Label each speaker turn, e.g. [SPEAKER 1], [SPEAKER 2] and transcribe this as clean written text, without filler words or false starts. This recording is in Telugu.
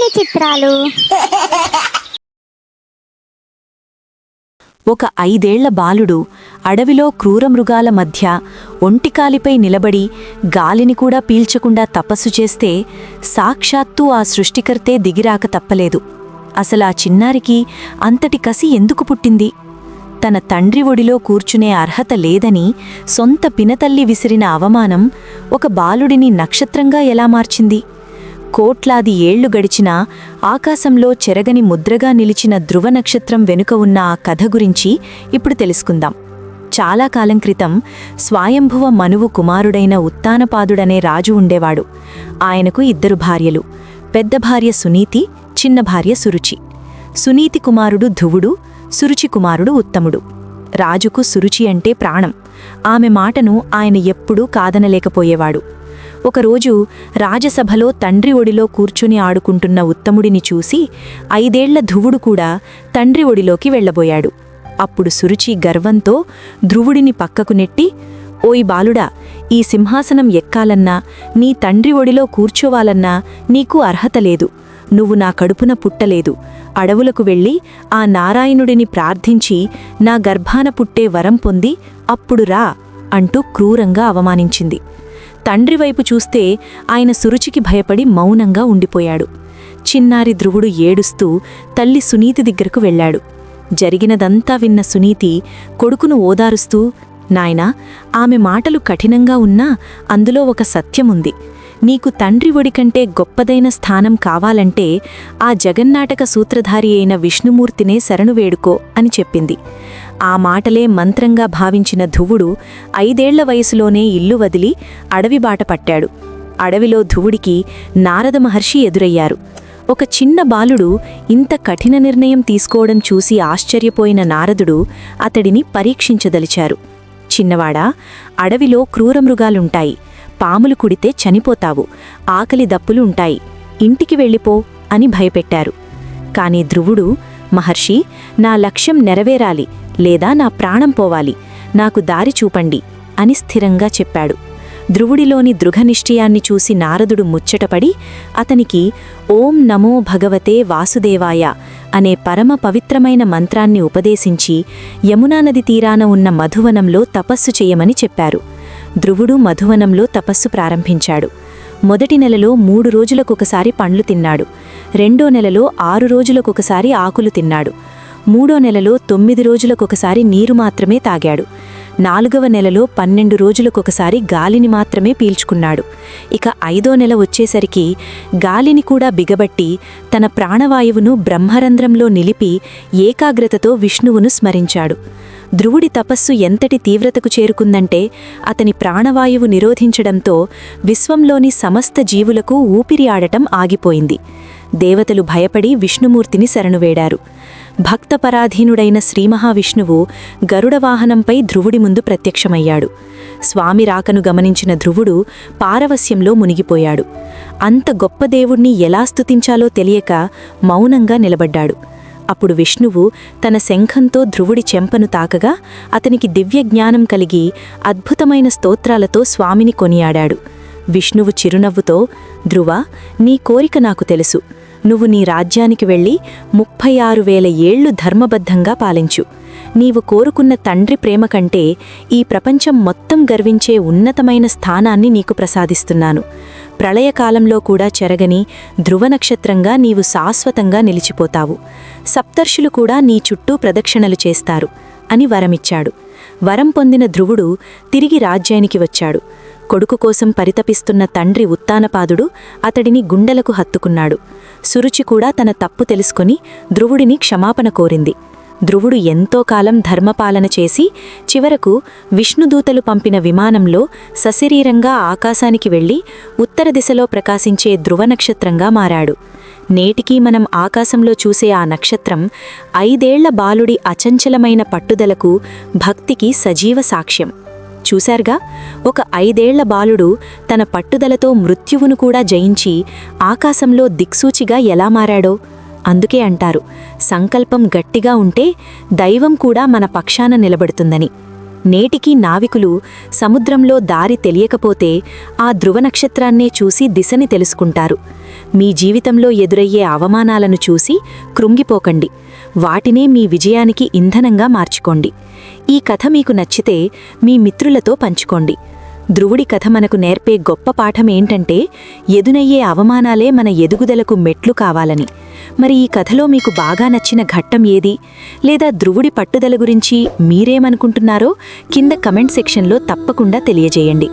[SPEAKER 1] ఇన్ని చిత్రాలు.
[SPEAKER 2] ఒక 5 ఏళ్ల బాలుడు అడవిలో క్రూరమృగాల మధ్య ఒంటికాలిపై నిలబడి గాలిని కూడా పీల్చకుండా తపస్సు చేస్తే సాక్షాత్తూ ఆ సృష్టికర్తే దిగిరాక తప్పలేదు. అసలా చిన్నారికి అంతటి కసి ఎందుకు పుట్టింది? తన తండ్రి ఒడిలో కూర్చునే అర్హత లేదని సొంత పినతల్లి విసిరిన అవమానం ఒక బాలుడిని నక్షత్రంగా ఎలా మార్చింది? కోట్లాది ఏళ్లు గడిచినా ఆకాశంలో చెరగని ముద్రగా నిలిచిన ధ్రువ నక్షత్రం వెనుక ఉన్న ఆ కథ గురించి ఇప్పుడు తెలుసుకుందాం. చాలా కాలం క్రితం స్వయంభువ మనువు కుమారుడైన ఉత్తానపాదుడనే రాజు ఉండేవాడు. ఆయనకు 2 భార్యలు. పెద్ద భార్య సునీతి, చిన్న భార్య సురుచి. సునీతి కుమారుడు ధ్రువుడు, సురుచి కుమారుడు ఉత్తముడు. రాజుకు సురుచి అంటే ప్రాణం. ఆమె మాటను ఆయన ఎప్పుడూ కాదనలేకపోయేవాడు. ఒకరోజు రాజసభలో తండ్రి ఒడిలో కూర్చుని ఆడుకుంటున్న ఉత్తముడిని చూసి 5 ఏళ్ల ధ్రువుడు కూడా తండ్రి ఒడిలోకి వెళ్లబోయాడు. అప్పుడు సురుచి గర్వంతో ధ్రువుడిని పక్కకు నెట్టి, ఓయ్ బాలుడా, ఈ సింహాసనం ఎక్కాలన్నా నీ తండ్రి ఒడిలో కూర్చోవాలన్నా నీకు అర్హత లేదు. నువ్వు నా కడుపున పుట్టలేదు. అడవులకు వెళ్ళి ఆ నారాయణుడిని ప్రార్థించి నా గర్భాన పుట్టే వరం పొంది అప్పుడు రా అంటూ క్రూరంగా అవమానించింది. తండ్రివైపు చూస్తే ఆయన సురుచికి భయపడి మౌనంగా ఉండిపోయాడు. చిన్నారి ధ్రువుడు ఏడుస్తూ తల్లి సునీతి దగ్గరకు వెళ్లాడు. జరిగినదంతా విన్న సునీతి కొడుకును ఓదారుస్తూ, నాయనా, ఆమె మాటలు కఠినంగా ఉన్నా అందులో ఒక సత్యముంది. నీకు తండ్రి ఒడికంటే గొప్పదైన స్థానం కావాలంటే ఆ జగన్నాటక సూత్రధారి అయిన విష్ణుమూర్తినే శరణు వేడుకో అని చెప్పింది. ఆ మాటలే మంత్రంగా భావించిన ధ్రువుడు 5 ఏళ్ల వయసులోనే ఇల్లు వదిలి అడవిబాట పట్టాడు. అడవిలో ధ్రువుడికి నారద మహర్షి ఎదురయ్యారు. ఒక చిన్న బాలుడు ఇంత కఠిన నిర్ణయం తీసుకోవడం చూసి ఆశ్చర్యపోయిన నారదుడు అతడిని పరీక్షించదలిచారు. చిన్నవాడా, అడవిలో క్రూరమృగాలుంటాయి. పాములు కుడితే చనిపోతావు. ఆకలి దప్పులు ఉంటాయి. ఇంటికి వెళ్ళిపో అని భయపెట్టారు. కాని ధ్రువుడు, మహర్షి, నా లక్ష్యం నెరవేరాలి లేదా నా ప్రాణం పోవాలి. నాకు దారి చూపండి అని స్థిరంగా చెప్పాడు. ధ్రువుడిలోని దృఢనిశ్చయాన్ని చూసి నారదుడు ముచ్చటపడి అతనికి ఓం నమో భగవతే వాసుదేవాయ అనే పరమ పవిత్రమైన మంత్రాన్ని ఉపదేశించి యమునానది తీరాన ఉన్న మధువనంలో తపస్సు చేయమని చెప్పారు. ధ్రువుడు మధువనంలో తపస్సు ప్రారంభించాడు. మొదటి నెలలో 3 రోజులకొకసారి పండ్లు తిన్నాడు. రెండో నెలలో 6 రోజులకొకసారి ఆకులు తిన్నాడు. 3వ నెలలో 9 రోజులకొకసారి నీరు మాత్రమే తాగాడు. 4వ నెలలో 12 రోజులకొకసారి గాలిని మాత్రమే పీల్చుకున్నాడు. ఇక 5వ నెల వచ్చేసరికి గాలిని కూడా బిగబట్టి తన ప్రాణవాయువును బ్రహ్మరంధ్రంలో నిలిపి ఏకాగ్రతతో విష్ణువును స్మరించాడు. ధ్రువుడి తపస్సు ఎంతటి తీవ్రతకు చేరుకుందంటే అతని ప్రాణవాయువు నిరోధించడంతో విశ్వంలోని సమస్త జీవులకు ఊపిరి ఆడటం ఆగిపోయింది. దేవతలు భయపడి విష్ణుమూర్తిని శరణువేడారు. భక్తపరాధీనుడైన శ్రీమహావిష్ణువు గరుడవాహనంపై ధ్రువుడి ముందు ప్రత్యక్షమయ్యాడు. స్వామి రాకను గమనించిన ధ్రువుడు పారవస్యంలో మునిగిపోయాడు. అంత గొప్ప దేవుణ్ణి ఎలా స్తుతించాలో తెలియక మౌనంగా నిలబడ్డాడు. అప్పుడు విష్ణువు తన శంఖంతో ధ్రువుడి చెంపను తాకగా అతనికి దివ్యజ్ఞానం కలిగి అద్భుతమైన స్తోత్రాలతో స్వామిని కొనియాడాడు. విష్ణువు చిరునవ్వుతో, ధ్రువ, నీ కోరిక నాకు తెలుసు. నువ్వు నీ రాజ్యానికి వెళ్ళి 36,000 ఏళ్లు ధర్మబద్ధంగా పాలించు. నీవు కోరుకున్న తండ్రి ప్రేమ కంటే ఈ ప్రపంచం మొత్తం గర్వించే ఉన్నతమైన స్థానాన్ని నీకు ప్రసాదిస్తున్నాను. ప్రళయకాలంలో కూడా చెరగని ధ్రువనక్షత్రంగా నీవు శాశ్వతంగా నిలిచిపోతావు. సప్తర్షులు కూడా నీ చుట్టూ ప్రదక్షిణలు చేస్తారు అని వరమిచ్చాడు. వరం పొందిన ధ్రువుడు తిరిగి రాజ్యానికి వచ్చాడు. కొడుకు కోసం పరితపిస్తున్న తండ్రి ఉత్తానపాదుడు అతడిని గుండెలకు హత్తుకున్నాడు. సురుచి కూడా తన తప్పు తెలుసుకొని ధ్రువుడిని క్షమాపణ కోరింది. ధ్రువుడు ఎంతో కాలం ధర్మపాలన చేసి చివరకు విష్ణుదూతలు పంపిన విమానంలో సశరీరంగా ఆకాశానికి వెళ్లి ఉత్తర దిశలో ప్రకాశించే ధ్రువనక్షత్రంగా మారాడు. నేటికీ మనం ఆకాశంలో చూసే ఆ నక్షత్రం 5 ఏళ్ల బాలుడి అచంచలమైన పట్టుదలకు, భక్తికి సజీవ సాక్ష్యం. చూశారుగా, ఒక 5 ఏళ్ల బాలుడు తన పట్టుదలతో మృత్యువును కూడా జయించి ఆకాశంలో దిక్సూచిగా ఎలా మారాడో. అందుకే అంటారు, సంకల్పం గట్టిగా ఉంటే దైవం కూడా మన పక్షాన నిలబడుతుందని. నేటికీ నావికులు సముద్రంలో దారి తెలియకపోతే ఆ ధ్రువనక్షత్రాన్నే చూసి దిశని తెలుసుకుంటారు. మీ జీవితంలో ఎదురయ్యే అవమానాలను చూసి కృంగిపోకండి. వాటినే మీ విజయానికి ఇంధనంగా మార్చుకోండి. ఈ కథ మీకు నచ్చితే మీ మిత్రులతో పంచుకోండి. ధ్రువుడి కథ మనకు నేర్పే గొప్ప పాఠం ఏంటంటే, ఎదునయ్యే అవమానాలే మన ఎదుగుదలకు మెట్లు కావాలని. మరి ఈ కథలో మీకు బాగా నచ్చిన ఘట్టం ఏది? లేదా ధ్రువుడి పట్టుదల గురించి మీరేమనుకుంటున్నారో కింద కమెంట్ సెక్షన్లో తప్పకుండా తెలియజేయండి.